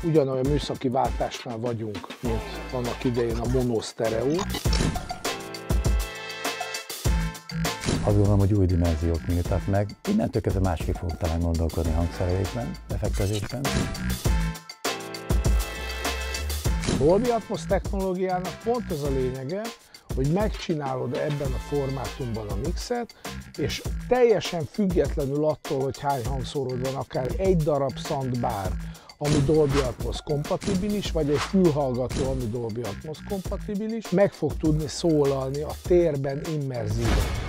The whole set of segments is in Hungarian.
ugyanolyan műszaki váltásnál vagyunk, mint annak idején a monosztereó. Azt gondolom, hogy új dimenziók nyíltak meg. Innentől kezdve másképp fogunk talán gondolkodni hangszerelésben, effektezésben. A Dolby Atmos technológiának pont ez a lényege, hogy megcsinálod ebben a formátumban a mixet, és teljesen függetlenül attól, hogy hány hangszóród van, akár egy darab soundbar, ami Dolby Atmos kompatibilis, vagy egy fülhallgató, ami Dolby Atmos kompatibilis, meg fog tudni szólalni a térben immerzíven.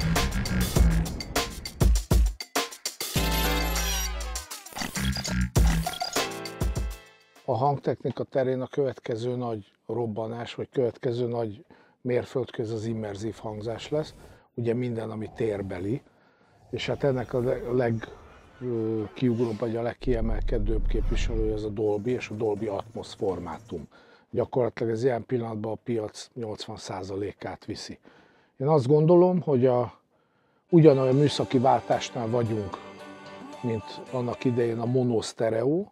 A hangtechnika terén a következő nagy robbanás, vagy következő nagy mérföldkő az immerzív hangzás lesz, ugye minden, ami térbeli, és hát ennek a legkiugróbb, vagy a legkiemelkedőbb képviselője az a Dolby és a Dolby Atmos formátum. Gyakorlatilag ez ilyen pillanatban a piac 80%-át viszi. Én azt gondolom, hogy ugyanolyan műszaki váltásnál vagyunk, mint annak idején a monosztereó,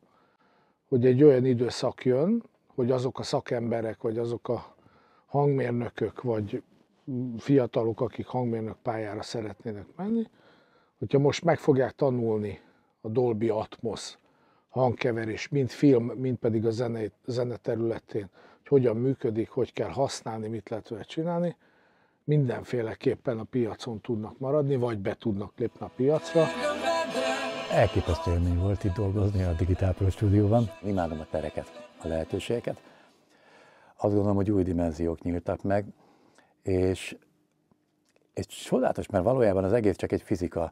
hogy egy olyan időszak jön, hogy azok a szakemberek, vagy azok a hangmérnökök, vagy fiatalok, akik hangmérnök pályára szeretnének menni, hogyha most meg fogják tanulni a Dolby Atmos hangkeverés, mind film, mind pedig a zene területén, hogy hogyan működik, hogy kell használni, mit lehet vele csinálni, mindenféleképpen a piacon tudnak maradni, vagy be tudnak lépni a piacra. Elképesztő élmény volt itt dolgozni a Digital Pro stúdióban. Imádom a tereket, a lehetőségeket. Azt gondolom, hogy új dimenziók nyíltak meg, és csodálatos, mert valójában az egész csak egy fizika.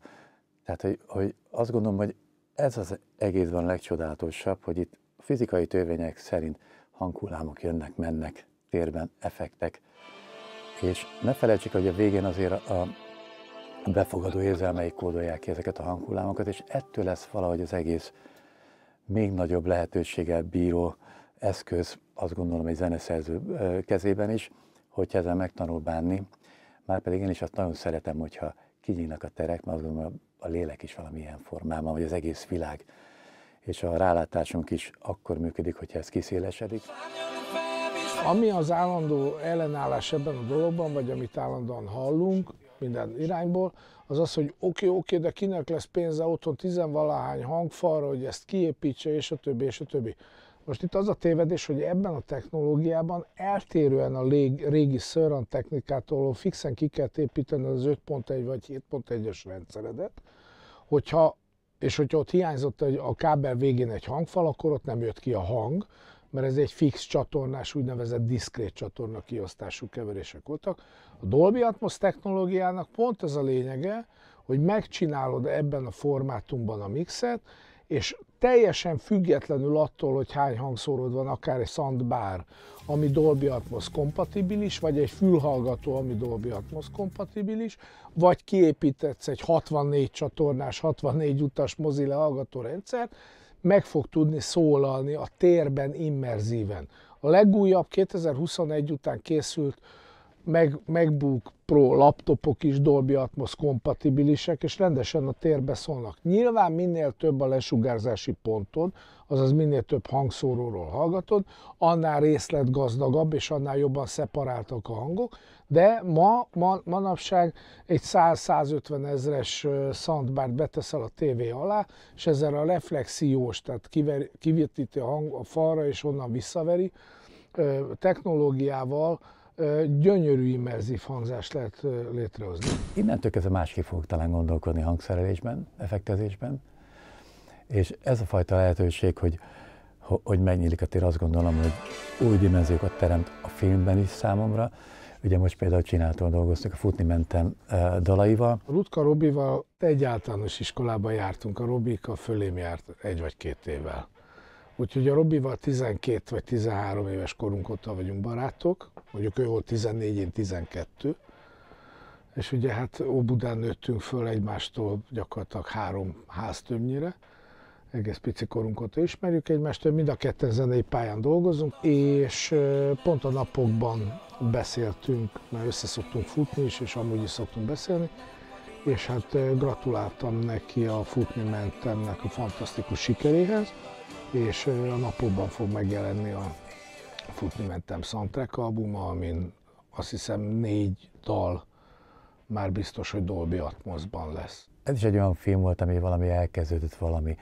Tehát, hogy azt gondolom, hogy ez az egészben a legcsodálatosabb, hogy itt fizikai törvények szerint hanghullámok jönnek, mennek térben, effektek. És ne felejtsük, hogy a végén azért a befogadó érzelmeik kódolják ki ezeket a hanghullámokat, és ettől lesz valahogy az egész még nagyobb lehetőséggel bíró eszköz, azt gondolom, egy zeneszerző kezében is, hogyha ezzel megtanul bánni. Márpedig én is azt nagyon szeretem, hogyha kinyílnak a terek, mert azt gondolom, a lélek is valamilyen formában, vagy az egész világ. És a rálátásunk is akkor működik, hogyha ez kiszélesedik. Ami az állandó ellenállás ebben a dologban, vagy amit állandóan hallunk minden irányból, az az, hogy oké, de kinek lesz pénze otthon tizenvalahány hangfalra, hogy ezt kiépítse, és a többi, és a többi. Most itt az a tévedés, hogy ebben a technológiában eltérően a régi Surround technikától, ahol fixen ki kell építeni az 5.1 vagy 7.1-es rendszeredet, hogyha ott hiányzott a kábel végén egy hangfal, akkor ott nem jött ki a hang, mert ez egy fix csatornás, úgynevezett diszkrét csatorna kiosztású keverések voltak. A Dolby Atmos technológiának pont ez a lényege, hogy megcsinálod ebben a formátumban a mixet, és teljesen függetlenül attól, hogy hány hangszóród van, akár egy soundbar, ami Dolby Atmos kompatibilis, vagy egy fülhallgató, ami Dolby Atmos kompatibilis, vagy kiépítetsz egy 64 csatornás, 64 utas Mozilla hallgatórendszert, meg fog tudni szólalni a térben immerzíven. A legújabb 2021 után készült MacBook Pro laptopok is Dolby Atmos kompatibilisek, és rendesen a térbe szólnak. Nyilván minél több a lesugárzási pontod, azaz minél több hangszóróról hallgatod, annál részletgazdagabb, és annál jobban szeparáltak a hangok, de manapság egy 100-150 ezres soundbart beteszel a tévé alá, és ezzel a reflexiós, tehát kivetíti a hang a falra, és onnan visszaveri, technológiával gyönyörű immerzív hangzást lehet létrehozni. Innentől kezdve másképp fogok talán gondolkodni hangszerelésben, effektezésben, és ez a fajta lehetőség, hogy megnyílik a tér, azt gondolom, hogy új dimenziókat teremt a filmben is számomra. Ugye most például dolgoztuk a Futni mentem dalaival. A Rutka Robival egy általános iskolában jártunk, a Robika fölém járt 1 vagy 2 évvel. Úgyhogy a Robival 12 vagy 13 éves korunk óta vagyunk barátok, mondjuk ő volt 14, én 12, és ugye hát Óbudán nőttünk föl egymástól gyakorlatilag 3 háztömbnyire, egész pici korunk óta ismerjük egymást, mind a ketten zenei pályán dolgozunk, és pont a napokban beszéltünk, mert össze szoktunk futni is, és amúgy is szoktunk beszélni, és hát gratuláltam neki a Futni mentemnek a fantasztikus sikeréhez, és a napokban fog megjelenni a Futni Mentem soundtrack albuma, amin azt hiszem 4 dal már biztos, hogy Dolby Atmosban lesz. Ez is egy olyan film volt, ami valami elkezdődött valami,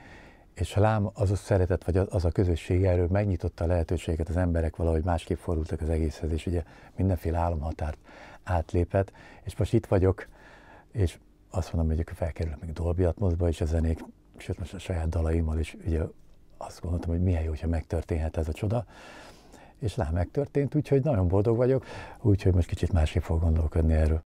és lám az a szeretet, vagy az a közösség erről megnyitotta a lehetőséget, az emberek valahogy másképp fordultak az egészhez, és ugye mindenféle álomhatárt átlépett, és most itt vagyok, és azt mondom, hogy fel kerülök még Dolby Atmosba is a zenék, sőt most a saját dalaimmal is, ugye azt gondoltam, hogy milyen jó, hogyha megtörténhet ez a csoda, és lám megtörtént, úgyhogy nagyon boldog vagyok, úgyhogy most kicsit másképp fog gondolkodni erről.